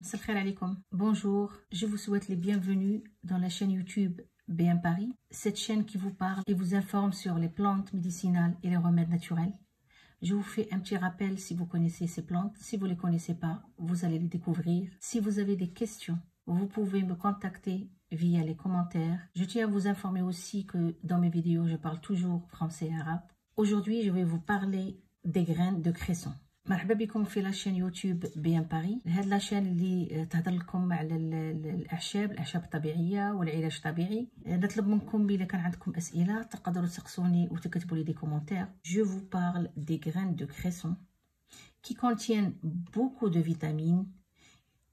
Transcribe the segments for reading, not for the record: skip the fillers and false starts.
Salam alaikum. Bonjour, je vous souhaite les bienvenus dans la chaîne YouTube BM Paris. Cette chaîne qui vous parle et vous informe sur les plantes médicinales et les remèdes naturels. Je vous fais un petit rappel si vous connaissez ces plantes. Si vous ne les connaissez pas, vous allez les découvrir. Si vous avez des questions, vous pouvez me contacter via les commentaires. Je tiens à vous informer aussi que dans mes vidéos, je parle toujours français et arabe. Aujourd'hui, je vais vous parler des graines de cresson. مرحبا بكم في لاشين يوتيوب بي ام باري. هاد لاشين اللي تهضر لكم على الاعشاب الطبيعيه والعلاج الطبيعي. نطلب منكم اذا كان عندكم اسئله تقدروا تسقسوني وتكتبوا لي دي كومونتير. Je vous parle des graines de cresson qui contiennent beaucoup de vitamines,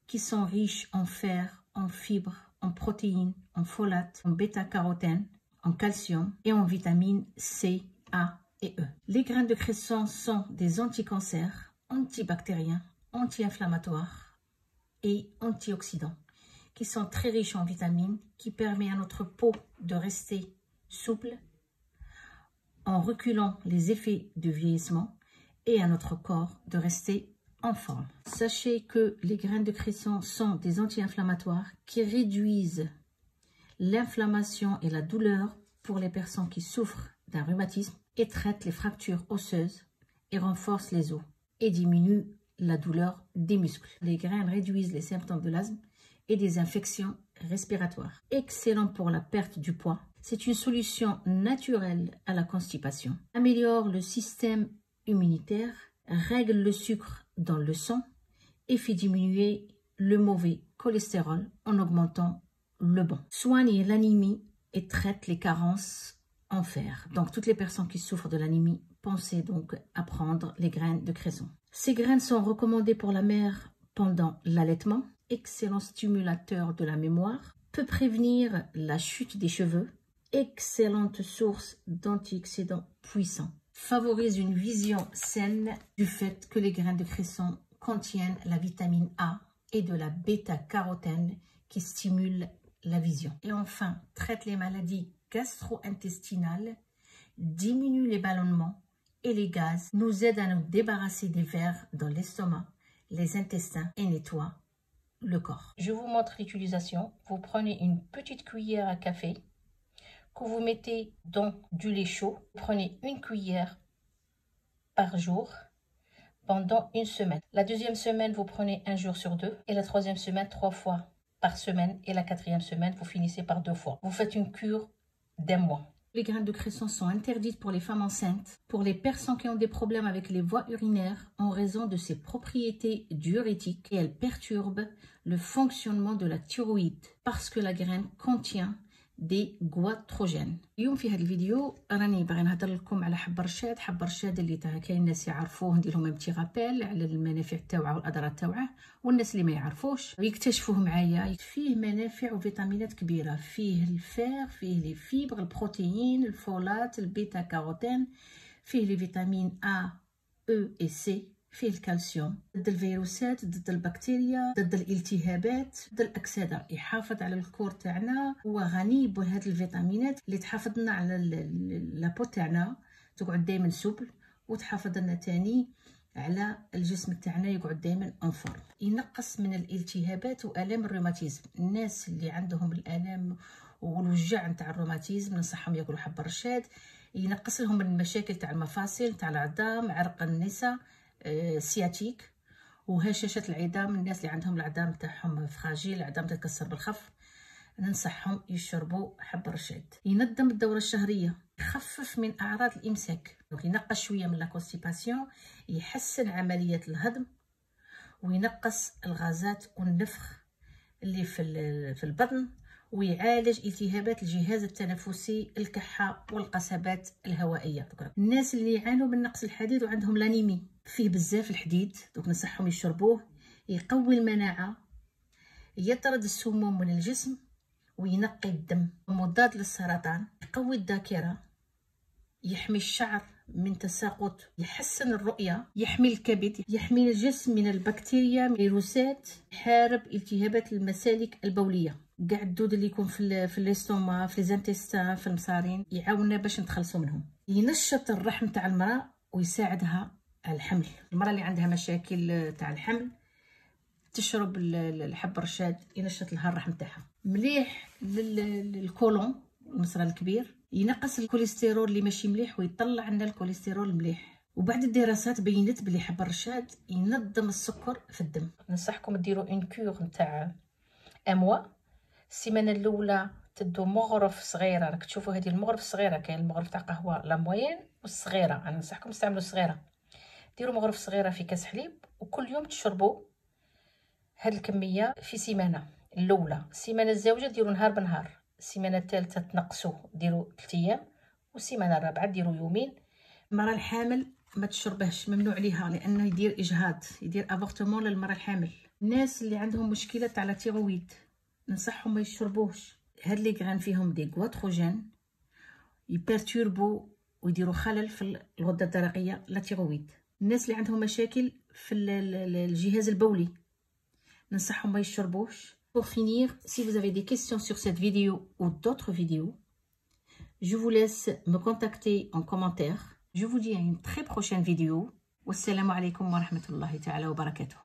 qui sont riches en fer, en fibres, en protéines, en folate, en bêta-carotène, en calcium et en vitamines C, A et E. Les graines de cresson sont des anticancers, antibactériens, anti-inflammatoires et antioxydants qui sont très riches en vitamines, qui permettent à notre peau de rester souple en reculant les effets du vieillissement et à notre corps de rester en forme. Sachez que les graines de cresson sont des anti-inflammatoires qui réduisent l'inflammation et la douleur pour les personnes qui souffrent d'un rhumatisme et traitent les fractures osseuses et renforcent les os et diminuent la douleur des muscles. Les graines réduisent les symptômes de l'asthme et des infections respiratoires. Excellent pour la perte du poids. C'est une solution naturelle à la constipation. Améliore le système immunitaire, règle le sucre dans le sang et fait diminuer le mauvais cholestérol en augmentant le bon. Soigne l'anémie et traite les carences en fer. Donc, toutes les personnes qui souffrent de l'anémie, pensez donc à prendre les graines de cresson. Ces graines sont recommandées pour la mère pendant l'allaitement. Excellent stimulateur de la mémoire. Peut prévenir la chute des cheveux. Excellente source d'antioxydants puissants. Favorise une vision saine du fait que les graines de cresson contiennent la vitamine A et de la bêta-carotène qui stimule la vision. Et enfin, traite les maladies gastro-intestinales, diminue les ballonnements et les gaz, nous aide à nous débarrasser des vers dans l'estomac, les intestins et nettoie le corps. Je vous montre l'utilisation. Vous prenez une petite cuillère à café que vous mettez dans du lait chaud. Vous prenez une cuillère par jour pendant une semaine. La deuxième semaine, vous prenez un jour sur deux et la troisième semaine, 3 fois par semaine et la quatrième semaine, vous finissez par 2 fois. Vous faites une cure d'un mois. Les graines de cresson sont interdites pour les femmes enceintes, pour les personnes qui ont des problèmes avec les voies urinaires en raison de ses propriétés diurétiques et elles perturbent le fonctionnement de la thyroïde parce que la graine contient دي غواتروجين. اليوم في هذا الفيديو راني باغي نهضر لكم على حب الرشاد اللي كاين الناس يعرفوه. ندير لهم امتي غابيل على المنافع تاوعه والاضرار تاوعه، والناس اللي ما يعرفوش يكتشفوه معايا. فيه منافع وفيتامينات كبيره، فيه الفير، فيه لي فيبر، البروتيين، الفولات، البيتا كاروتين، فيه لي فيتامين A, E et C، فيه الكالسيوم ضد الفيروسات، ضد البكتيريا، ضد الالتهابات، ضد الاكسده، يحافظ على الكور تاعنا. هو غني بهاد الفيتامينات اللي تحافظ لنا على لابو تاعنا تقعد دائما سوبل، وتحافظ لنا تاني على الجسم تاعنا يقعد دائما اون فورم. ينقص من الالتهابات والام الروماتيزم. الناس اللي عندهم الالام والوجع نتاع الروماتيزم ننصحهم ياكلوا حب الرشاد. ينقص لهم من المشاكل تاع المفاصل، تاع العظام، عرق النساء، سياتيك وهشاشة العظام. الناس اللي عندهم العظام تاعهم فراجيل، العظام تتكسر بالخف، ننصحهم يشربوا حب الرشاد. ينظم الدورة الشهرية، يخفف من أعراض الإمساك، ينقص شوية من لا كونستيباسيون، يحسن عملية الهضم، وينقص الغازات والنفخ اللي في البطن، ويعالج التهابات الجهاز التنفسي، الكحة والقصبات الهوائية. الناس اللي يعانوا من نقص الحديد وعندهم لانيمي، فيه بزاف الحديد، دوك ننصحهم يشربوه. يقوي المناعة، يطرد السموم من الجسم، وينقي الدم، مضاد للسرطان، يقوي الذاكرة، يحمي الشعر من تساقط، يحسن الرؤية، يحمي الكبد، يحمي الجسم من البكتيريا، من الفيروسات، يحارب التهابات المسالك البولية. كاع الدود اللي يكون في الاستوما، في ليزانتيستان، في المصارين، يعاوننا باش نتخلصوا منهم. ينشط الرحم تاع المرأة ويساعدها على الحمل. المرأة اللي عندها مشاكل تاع الحمل تشرب الحب الرشاد ينشط لها الرحم تاعها. مليح للكولون النصرة الكبير، ينقص الكوليسترول اللي ماشي مليح ويطلع لنا الكوليسترول المليح. وبعد الدراسات بينت بلي حب الرشاد ينظم السكر في الدم. ننصحكم ديروا اون كور نتاع اموا. السيمانه الاولى تدو مغرف صغيره، راك تشوفوا هذه المغرف الصغيره، كاين المغرف تاع قهوه لا موين والصغيره، انا ننصحكم تستعملوا الصغيره. ديروا مغرف صغيره في كاس حليب وكل يوم تشربوا هاد الكميه في سيمانه الاولى. السيمانه الزوجه ديروا نهار بنهار، السيمانه الثالثه تنقصوا ديروا 3 ايام، والسيمانه الرابعه ديروا يومين. المراه الحامل ما تشربهش، ممنوع عليها، لانه يدير اجهاض، يدير ابورتمون للمراه الحامل. الناس اللي عندهم مشكله تاع لا تيرويد ننصحهم ما يشربوش، هاد لي غران فيهم دي غواتروجين يبرتوربو ويديروا خلل في الغده الدرقيه لا تيرويد. الناس اللي عندهم مشاكل في الجهاز البولي ننصحهم ما يشربوش. Pour finir, si vous avez des questions sur cette vidéo ou d'autres vidéos, je vous laisse me contacter en commentaire. Je vous dis à une très prochaine vidéo. Wassalamu alaikum wa rahmatullahi ta'ala wa barakatuh.